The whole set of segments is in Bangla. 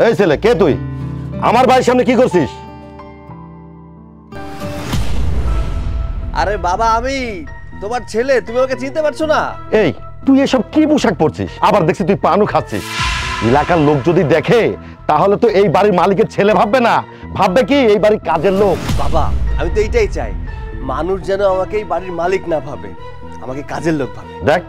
এই ছেলে, কে তুই? আমার বাড়ির সামনে কি করছিস? আরে বাবা, আমি তোমার ছেলে, তুমি ওকে চিনতে পারছো না? এই তুই এসব কি পোশাক পরছিস? আবার দেখছি তুই পানও খাচ্ছিস। এলাকার লোক যদি দেখে তাহলে তো এই বাড়ির মালিকের ছেলে ভাববে না, ভাববে কি এই বাড়ির কাজের লোক। বাবা, আমি তো এইটাই চাই, মানুষ যেন আমাকে এই বাড়ির মালিক না ভাবে, আমাকে কাজের লোক ভাবে। দেখ,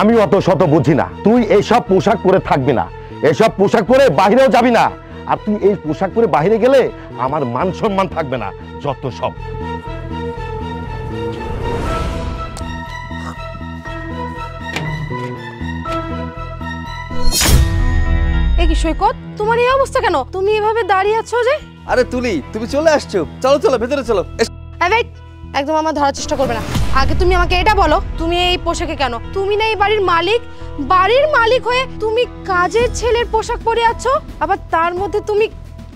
আমি অত শত বুঝি না। তুই এইসব পোশাক পরে থাকবি না, এইসব পোশাক পরে বাহিরেও যাবি না। আর তুই এই পোশাক পরে বাহিরে গেলে আমার মান সম্মান থাকবে না। যত সব। এই কি সৈকত, তোমার এই অবস্থা কেন? তুমি এভাবে দাঁড়িয়ে আছো যে? আরে তুলি, তুমি চলে আসছো, চলো চলো ভেতরে চলো। ওয়েট, একদম আমার ধরার চেষ্টা করবে না। আগে তুমি আমাকে এটা বলো, তুমি এই পোশাকে কেন? তুমি না এই বাড়ির মালিক? বাড়ির মালিক হয়ে তুমি কাজের ছেলের পোশাক পরে আছো, আবার তার মধ্যে তুমি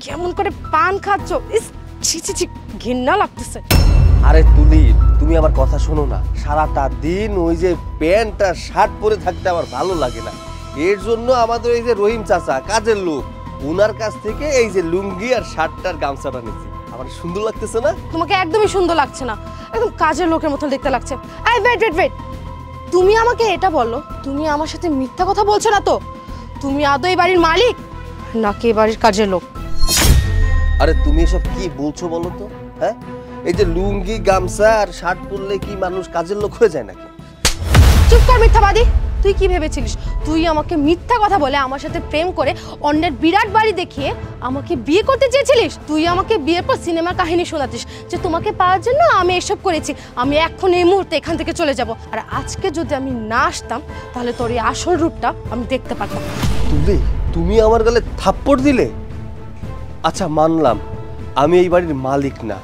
কেমন করে পান খাচ্ছো। ইস, ছি ছি ছি, ঘৃণা লাগতেছে। আরে তুলি, তুমি আমার কথা শোনো না। সারাটা দিন ওই যে প্যান্ট আর শার্ট পরে থাকতে আমার ভালো লাগে না। এর জন্য আমাদের এই যে রহিম চাচা, কাজের লোক, ওনার কাছ থেকে এই যে লুঙ্গি আর শার্টটার গামছাটা নিচ্ছি। আমার সুন্দর লাগতেছে না? তোমাকে একদমই সুন্দর লাগছে না, একদম কাজের লোকের মতো দেখতে লাগছে। এই ওয়েট ওয়েট ওয়েট, তুমি আমাকে এটা বলো, তুমি আমার সাথে মিথ্যা কথা বলছো না তো? তুমি আদৌ এই বাড়ির মালিক নাকি এই বাড়ির কাজের লোক? আরে তুমি এসব কি বলছো বলো তো? হ্যাঁ, এই যে লুঙ্গি গামছা আর শার্ট পরলে কি মানুষ কাজের লোক হয়ে যায় নাকি? চুপ কর মিথ্যাবাদী। তুই কি ভেবেছিলিস তুই আমাকে মিথ্যা কথা বলে আমার সাথে প্রেম করে অন্যের বিরাট বাড়ি দেখিয়ে আমাকে বিয়ে করতে চেয়েছিলিস? তুই আমাকে বিয়ের পর সিনেমার কাহিনী শোনাতিস যে তোমাকে পাওয়ার জন্য আমি এসব করেছি, আমি এখন এই মুহূর্তে এখান থেকে চলে যাব। আর আজকে যদি আমি না আসতাম তাহলে তোর এই আসল রূপটা আমি দেখতে পারতাম। তুলি, তুমি আমার গালে থাপ্পড় দিলে? আচ্ছা মানলাম আমি এই বাড়ির মালিক না,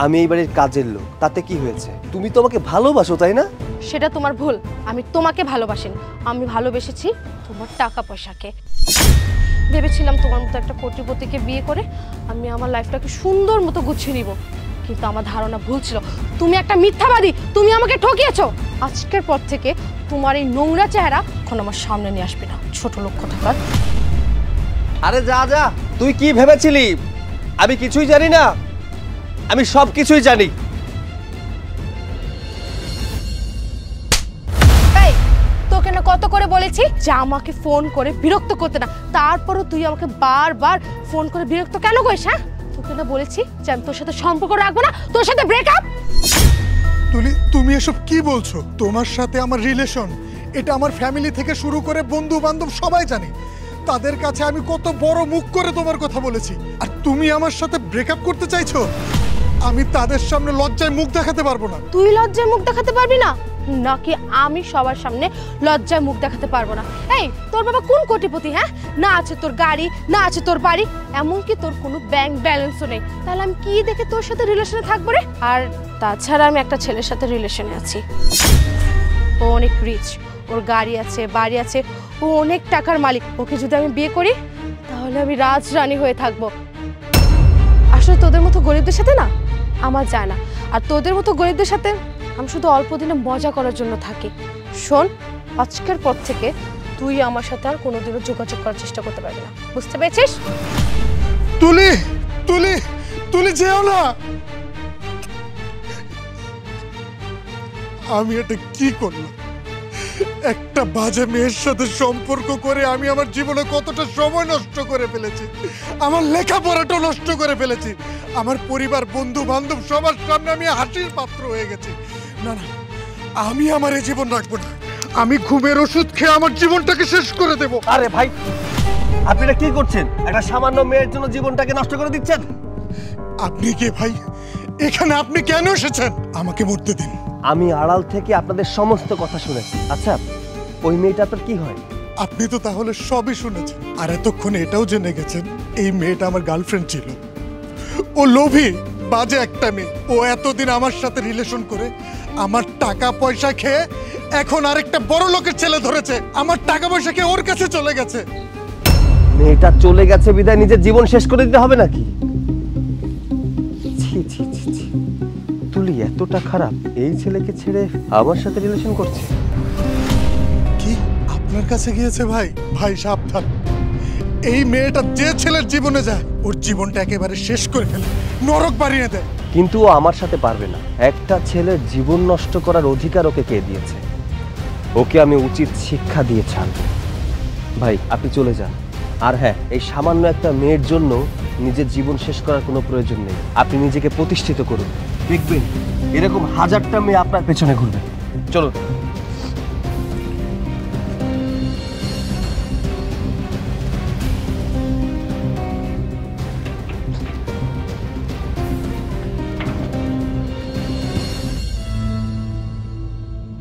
আমি এই বাড়ির কাজের লোক, তাতে কি হয়েছে? তুমি তো আমাকে ভালোবাসো, তাই না? সেটা তোমার ভুল। আমি তোমাকে ভালোবাসিনি, আমি ভালোবেসেছি তোমার টাকা পয়সাকে। ভেবেছিলাম তোমার মতো একটা কোটিপতিকে বিয়ে করে আমি আমার লাইফটাকে সুন্দর মতো গুছিয়ে নিব, কিন্তু আমার ধারণা ভুল ছিল। তুমি একটা মিথ্যাবাদী, তুমি আমাকে ঠকিয়েছো। আজকের পর থেকে তোমার এই নোংরা চেহারা এখন আমার সামনে নিয়ে আসবে না, ছোট লোক কোথাকার। আরে যা যা, তুই কি ভেবেছিলি আমি কিছুই জানি না? আমি সব কিছুই জানি। তোকে না কত করে বলেছি যে আমাকে ফোন করে বিরক্ত করতে না, তারপরও তুই আমাকে বারবার ফোন করে বিরক্ত কেন করিস? হ্যাঁ, তোকে না বলেছি যে আমি তোর সাথে সম্পর্ক রাখবো না, তোর সাথে ব্রেকআপ। তুলি, তুমি এসব কি বলছো? তোমার সাথে আমার রিলেশন, এটা আমার ফ্যামিলি থেকে শুরু করে বন্ধু বান্ধব সবাই জানে। তাদের কাছে আমি কত বড় মুখ করে তোমার কথা বলেছি, আর তুমি আমার সাথে ব্রেকআপ করতে চাইছো? আমি তাদের সামনে লজ্জায় মুখ দেখাতে পারবো না। তুই লজ্জায় মুখ দেখাতে পারবি না নাকি আমি সবার সামনে লজ্জায় মুখ দেখাতে পারবো না? এই, তোর বাবা কোন কোটিপতি? হ্যাঁ, না আছে তোর গাড়ি, না আছে তোর বাড়ি, এমনকি তোর কোনো ব্যাংক ব্যালেন্সও নেই। তাহলে আমি কি দেখে তোর সাথে রিলেশনে থাকবো রে? আর তাছাড়া আমি একটা ছেলের সাথে রিলেশনে আছি, ও অনেক রিচ, ওর গাড়ি আছে, বাড়ি আছে, ও অনেক টাকার মালিক। ওকে যদি আমি বিয়ে করি তাহলে আমি রাজরানী হয়ে থাকবো। আসলে তোদের মতো গরিবদের সাথে না আমার যায় না, আর তোদের মতো গরিবদের সাথে আমি শুধু অল্প দিনে মজা করার জন্য থাকি। শোন, আজকের পর থেকে তুই আমার সাথে আর কোনোদিনও যোগাযোগ করার চেষ্টা করতে পারবি না, বুঝতে পেরেছিস? তুলি, তুলি, তুলি যেও না। আমি এটা কি করলাম? একটা বাজে মেয়ের সাথে সম্পর্ক করে আমি আমার জীবনে কতটা সময় নষ্ট করে ফেলেছি, আমার লেখাপড়াটা নষ্ট করে ফেলেছি, আমার পরিবার বন্ধু বান্ধব সবার সামনে আমি হাসির পাত্র হয়ে গেছি। না না, আমি আমার এই জীবন রাখবো না। আমি ঘুমের ওষুধ খেয়ে আমার জীবনটাকে শেষ করে দেব। আরে ভাই, আপনি এটা কি করছেন? একটা সামান্য মেয়ের জন্য জীবনটাকে নষ্ট করে দিচ্ছেন। আপনি কে ভাই? এখানে আপনি কেন এসেছেন? আমাকে মরতে দিন। আমি আড়াল থেকে আপনাদের সমস্ত কথা শুনেছি। আচ্ছা, ওই মেয়েটা আপনার কি হয়? আপনি তো তাহলে সবই শুনেছেন, আর এতক্ষণে এটাও জেনে গেছেন এই মেয়েটা আমার গার্লফ্রেন্ড ছিল। ও লোভী, বাজে একটা মেয়ে। ও এতদিন আমার সাথে রিলেশন করে আমার টাকা পয়সা খেয়ে এখন আরেকটা বড় লোকের ছেলে ধরেছে, আমার টাকা পয়সা খেয়ে ওর কাছে চলে গেছে। মেয়েটা চলে গেছে বিদায় নিজের জীবন শেষ করে দিতে হবে নাকি? ছি ছি ছি ছি, তুলি এতটা খারাপ এই ছেলেকে ছেড়ে আমার সাথে রিলেশন করছে? কি আপনার কাছে গিয়েছে? ভাই ভাই সাবধান, এই মেয়েটা যে ছেলের জীবনে যায় ওর জীবনটা একেবারে শেষ করে ফেলে, নরক বানিয়ে দেয়। কিন্তু ও আমার সাথে পারবে না। একটা ছেলের জীবন নষ্ট করার অধিকার ওকে কে দিয়েছে? ওকে আমি উচিত শিক্ষা দিয়ে ছাড়ব। ভাই আপনি চলে যান। আর হ্যাঁ, এই সামান্য একটা মেয়ের জন্য নিজের জীবন শেষ করার কোনো প্রয়োজন নেই। আপনি নিজেকে প্রতিষ্ঠিত করুন, দেখবেন এরকম হাজারটা মেয়ে আপনার পেছনে ঘুরবে। চলুন।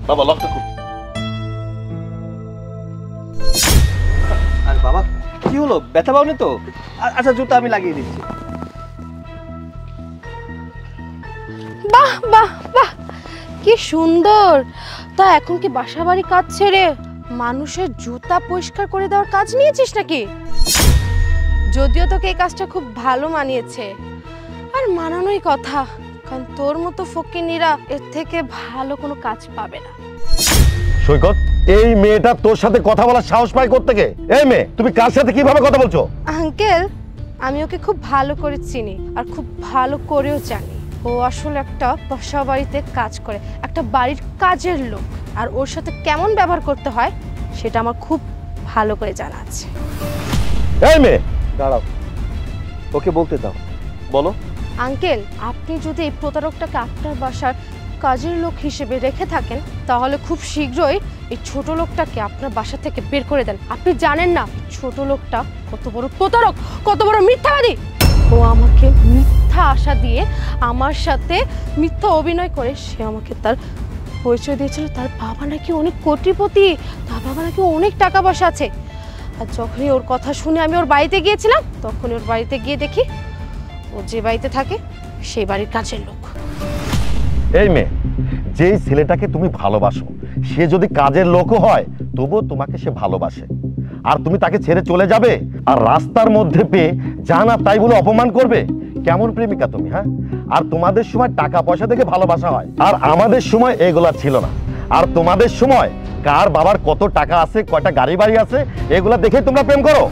বাবা লকটা খুব। আর বাবা কি হলো, ব্যথা পাওনি তো? আচ্ছা জুতা আমি লাগিয়ে দিচ্ছি। বাহ বাহ বাহ, কি সুন্দর। তা এখন কি বাসা বাড়ি কাজ ছেড়ে মানুষের জুতা পরিষ্কার করে দেওয়ার কাজ নিয়েছিস নাকি? যদিও তোকে এই কাজটা খুব ভালো মানিয়েছে, আর মানানোই কথা, কারণ তোর মতো ফকিনীরা এর থেকে ভালো কোনো কাজ পাবে না। সৈকত, এই মেয়েটা তোর সাথে কথা বলার সাহস পায় কোত্থেকে? এই মেয়ে, তুমি কার সাথে কিভাবে কথা বলছো? আঙ্কেল, আমি ওকে খুব ভালো করে চিনি আর খুব ভালো করেও জানি। ও আসলে একটা বাসা বাড়িতে কাজ করে, একটা বাড়ির কাজের লোক, আর ওর সাথে কেমন ব্যবহার করতে হয় সেটা আমার খুব ভালো করে জানা আছে। এই মেয়ে, দাঁড়াও, ওকে বলতে দাও, বলো। আঙ্কেল, আপনি যদি এই প্রতারকটাকে আপনার বাসার কাজের লোক হিসেবে রেখে থাকেন, তাহলে খুব শীঘ্রই এই ছোট লোকটাকে আপনার বাসা থেকে বের করে দেন। আপনি জানেন না ছোট লোকটা কত বড় প্রতারক, কত বড় মিথ্যাবাদী। ও আমাকে মিথ্যা আশা দিয়ে আমার সাথে মিথ্যা অভিনয় করে সে আমাকে তার পরিচয় দিয়েছিল তার বাবা নাকি অনেক কোটিপতি, তার বাবা নাকি অনেক টাকা পয়সা আছে। আর যখনই ওর কথা শুনে আমি ওর বাড়িতে গিয়েছিলাম, তখনই ওর বাড়িতে গিয়ে দেখি ও যে বাড়িতে থাকে সেই বাড়ির কাজের লোক। এই মেয়ে, যেই ছেলেটাকে তুমি ভালোবাসো সে যদি কাজের লোকও হয় তবুও তোমাকে সে ভালোবাসে, আর তুমি তাকে ছেড়ে চলে যাবে আর রাস্তার মধ্যে পেয়ে যা না তাই বলে অপমান করবে? কেমন প্রেমিকা তুমি, হ্যাঁ? আর তোমাদের সময় টাকা পয়সা থেকে ভালোবাসা হয়, আর আমাদের সময় এগুলা ছিল না। আর তোমাদের সময় কার বাবার কত টাকা আছে, কয়টা গাড়ি বাড়ি আছে, এগুলা দেখেই তোমরা প্রেম করো।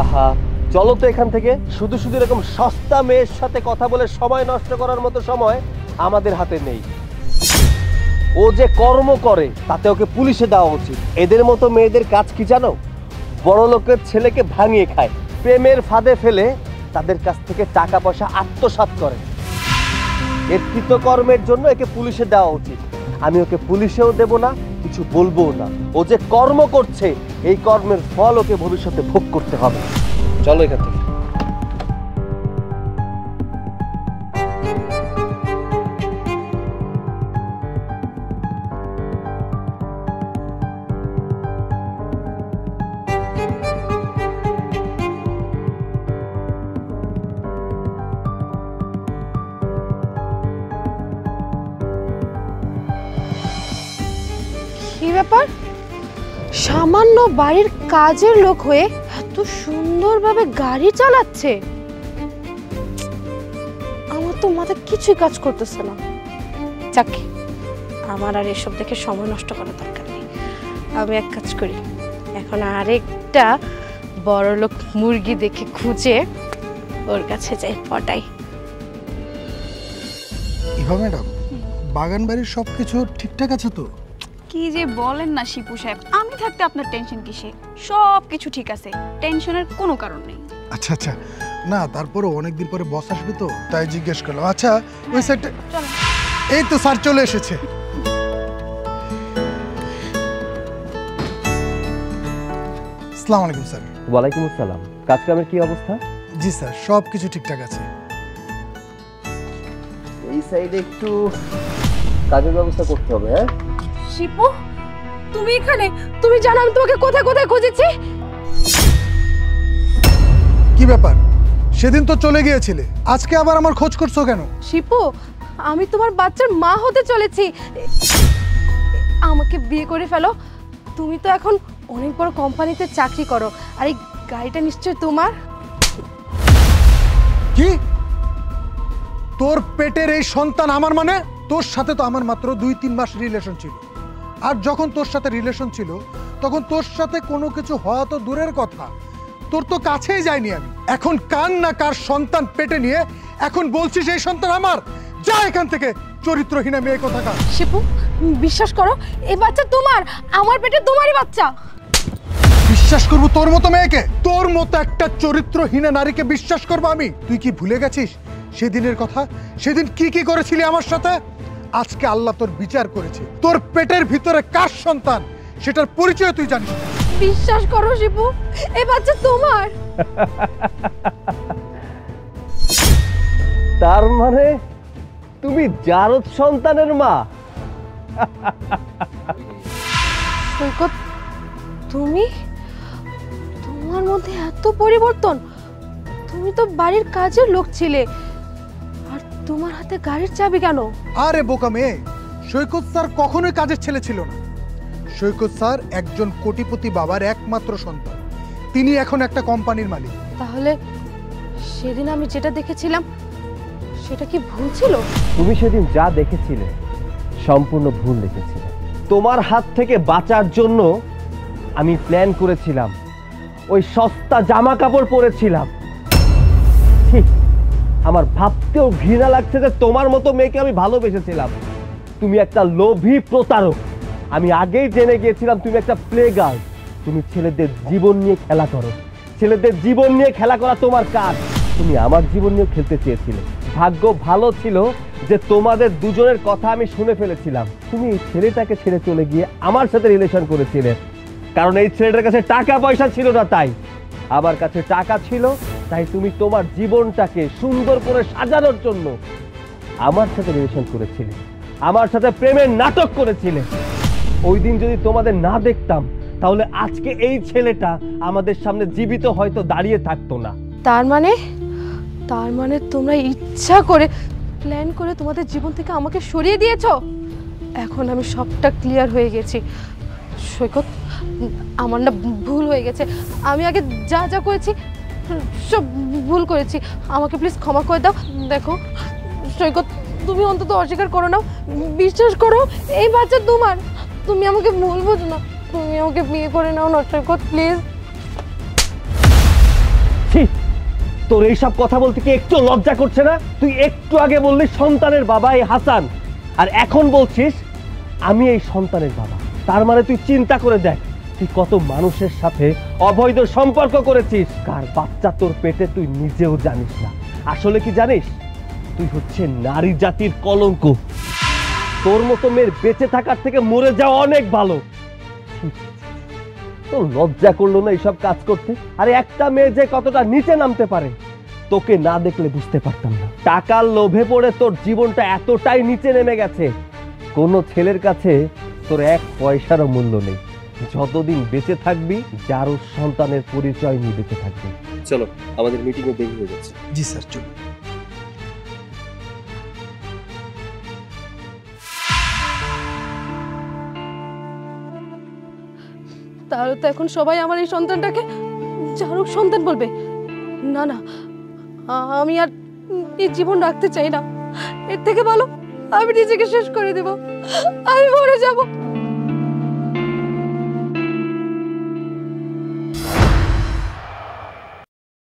আহা, চলো তো এখান থেকে। শুধু শুধু এরকম সস্তা মেয়ের সাথে কথা বলে সময় নষ্ট করার মতো সময় আমাদের হাতে নেই। ও যে কর্ম করে তাতে ওকে পুলিশে দেওয়া উচিত। এদের মতো মেয়েদের কাজ কি জানো? বড় লোকের ছেলেকে ভাঙিয়ে খায়, প্রেমের ফাঁদে ফেলে তাদের কাছ থেকে টাকা পয়সা আত্মসাৎ করে। এর কৃতকর্মের জন্য একে পুলিশে দেওয়া উচিত। আমি ওকে পুলিশেও দেব না, কিছু বলবো না। ও যে কর্ম করছে এই কর্মের ফল ওকে ভবিষ্যতে ভোগ করতে হবে। চলো এখান থেকে। কি ব্যাপার, সামান্য বাড়ির কাজের লোক হয়ে এত সুন্দরভাবে গাড়ি চালাচ্ছে? আমার তো মাথা কিছুই কাজ করতেছে না। যাক, আমার আর এসব দেখে সময় নষ্ট করার দরকার নেই। আমি এক কাজ করি, এখন আরেকটা বড় লোক মুরগি দেখে খুঁজে ওর কাছে যাই, পটাই। ইভা ম্যাডাম, বাগান বাড়ির সবকিছু ঠিকঠাক আছে তো? কি যে বলেন না শিপু সাহেব, আমি থাকতে আপনার টেনশন কিসে? সব কিছু ঠিক আছে, টেনশনের কোনো কারণ নেই। আচ্ছা আচ্ছা, না তারপরে অনেকদিন পরে বস আসবে তো তাই জিজ্ঞেস করলাম। আচ্ছা ওই সাইডে, এই তো স্যার চলে এসেছে। আসসালামু আলাইকুম স্যার। ওয়ালাইকুম আসসালাম। কাজকামের কি অবস্থা? জি স্যার, সব কিছু ঠিকঠাক আছে। এই সাইডে একটু কাজের ব্যবস্থা করতে হবে। হ্যাঁ শিপু, তুমি এখানে? তুমি জানো আমি তোমাকে কোথায় কোথায় খুঁজেছি? কি ব্যাপার, সেদিন তো চলে গিয়েছিলে, আজকে আবার আমার খোঁজ করছো কেন? শিপু, আমি তোমার বাচ্চার মা হতে চলেছি। আমাকে বিয়ে করে ফেলো। তুমি তো এখন অনেক বড় কোম্পানিতে চাকরি করো, আর এই গাড়িটা নিশ্চয় তোমার। কি? তোর পেটের এই সন্তান আমার? মানে তোর সাথে তো আমার মাত্র 2-3 মাস রিলেশন ছিল, আর যখন তোর সাথে রিলেশন ছিল তখন তোর সাথে কোনো কিছু হওয়া তো দূরের কথা, তোর তো কাছেই যায়নি আমি। এখন কার না কার সন্তান পেটে নিয়ে এখন বলছিস এই সন্তান আমার। যা এখান থেকে, চরিত্রহীনা মেয়ে কোথাকার। শিপু, বিশ্বাস করো এই বাচ্চা তোমার, আমার পেটে তোমারই বাচ্চা। বিশ্বাস করবো তোর মতো মেয়েকে? তোর মতো একটা চরিত্রহীনা নারীকে বিশ্বাস করবো আমি? তুই কি ভুলে গেছিস সেদিনের কথা? সেদিন কি কি করেছিলি আমার সাথে? আজকে আল্লাহ তোর বিচার করেছে। তোর পেটের ভিতরে কার সন্তান সেটার পরিচয় তুই জানিস না। বিশ্বাস করো শিপু, এই বাচ্চা তোমার। তার মানে তুমি জারদ সন্তানের মা? সৈকত, তুমি, তোমার মধ্যে এত পরিবর্তন? তুমি তো বাড়ির কাজের লোক ছিলে, আর তোমার হাতে গাড়ির চাবি কেন? আরে বোকা মেয়ে, সৈকত স্যার কখনোই কাজের ছেলে ছিল না। সৈকত স্যার একজন কোটিপতি বাবার একমাত্র সন্তান। তিনি এখন একটা কোম্পানির মালিক। তাহলে সেদিন আমি যেটা দেখেছিলাম সেটা কি ভুল ছিল? তুমি সেদিন যা দেখেছিলে সম্পূর্ণ ভুল দেখেছিলে। তোমার হাত থেকে বাঁচার জন্য আমি প্ল্যান করেছিলাম, ওই সস্তা জামা কাপড় পরেছিলাম। ঠিক, আমার ভাবতেও ঘৃণা লাগছে যে তোমার মতো মেয়েকে আমি ভালোবেসেছিলাম। তুমি একটা লোভী প্রতারক। আমি আগেই জেনে গিয়েছিলাম তুমি একটা প্লে গার্ল। তুমি ছেলেদের জীবন নিয়ে খেলা করো। ছেলেদের জীবন নিয়ে খেলা করা তোমার কাজ। তুমি আমার জীবন নিয়ে খেলতে চেয়েছিলে। ভাগ্য ভালো ছিল যে তোমাদের দুজনের কথা আমি শুনে ফেলেছিলাম। তুমি এই ছেলেটাকে ছেড়ে চলে গিয়ে আমার সাথে রিলেশন করেছিলে, কারণ এই ছেলেটার কাছে টাকা পয়সা ছিল না। তাই আমার কাছে টাকা ছিল, তাই তুমি তোমার জীবনটাকে সুন্দর করে সাজানোর জন্য আমার সাথে রিলেশন করেছিলে, আমার সাথে প্রেমের নাটক করেছিলে। ওই দিন যদি তোমাদের না দেখতাম তাহলে আজকে এই ছেলেটা আমাদের সামনে জীবিত হয়তো দাঁড়িয়ে থাকতো না। তার মানে তোমরা ইচ্ছা করে প্ল্যান করে তোমাদের জীবন থেকে আমাকে সরিয়ে দিয়েছো। এখন আমি সবটা ক্লিয়ার হয়ে গেছি। সৈকত, আমার না ভুল হয়ে গেছে। আমি আগে যা যা করেছি সব ভুল করেছি, আমাকে প্লিজ ক্ষমা করে দাও। দেখো সৈকত, তুমি অন্তত অস্বীকার করো না, বিশ্বাস করো এই বাচ্চা তোমার। তুমি আমাকে ভুল বোঝো না, তুমি আমাকে বিয়ে করে নাও না সৈকত, প্লিজ। তোর এইসব কথা বলতে কি একটু লজ্জা করছে না? তুই একটু আগে বললি সন্তানের বাবা এই হাসান, আর এখন বলছিস আমি এই সন্তানের বাবা। তার মানে তুই চিন্তা করে দেখ, তুই কত মানুষের সাথে অবৈধ সম্পর্ক করেছিস। কার বাচ্চা তোর পেটে তুই নিজেও জানিস না। আসলে কি জানিস, তুই হচ্ছে নারী জাতির কলঙ্ক। তোর মতো মেয়ের বেঁচে থাকার থেকে মরে যাওয়া অনেক ভালো। তোর লজ্জা করলো না এইসব কাজ করতে? আরে একটা মেয়ে যে কতটা নিচে নামতে পারে তোকে না দেখলে বুঝতে পারতাম না। টাকার লোভে পড়ে তোর জীবনটা এতটাই নিচে নেমে গেছে, কোনো ছেলের কাছে তোর এক পয়সারও মূল্য নেই। যতদিন বেঁচে থাকবি যারও সন্তানের পরিচয় নিয়ে বেঁচে থাকবি। চলো, আমাদের মিটিং এ দেরি হয়ে যাচ্ছে। জি স্যার, চলুন। তাহলে তো এখন সবাই আমার এই সন্তানটাকে জারুক সন্তান বলবে। না না, আমি আর এই জীবন রাখতে চাই না। এর থেকে ভালো আমি নিজেকে শেষ করে দেব, আমি মরে যাব।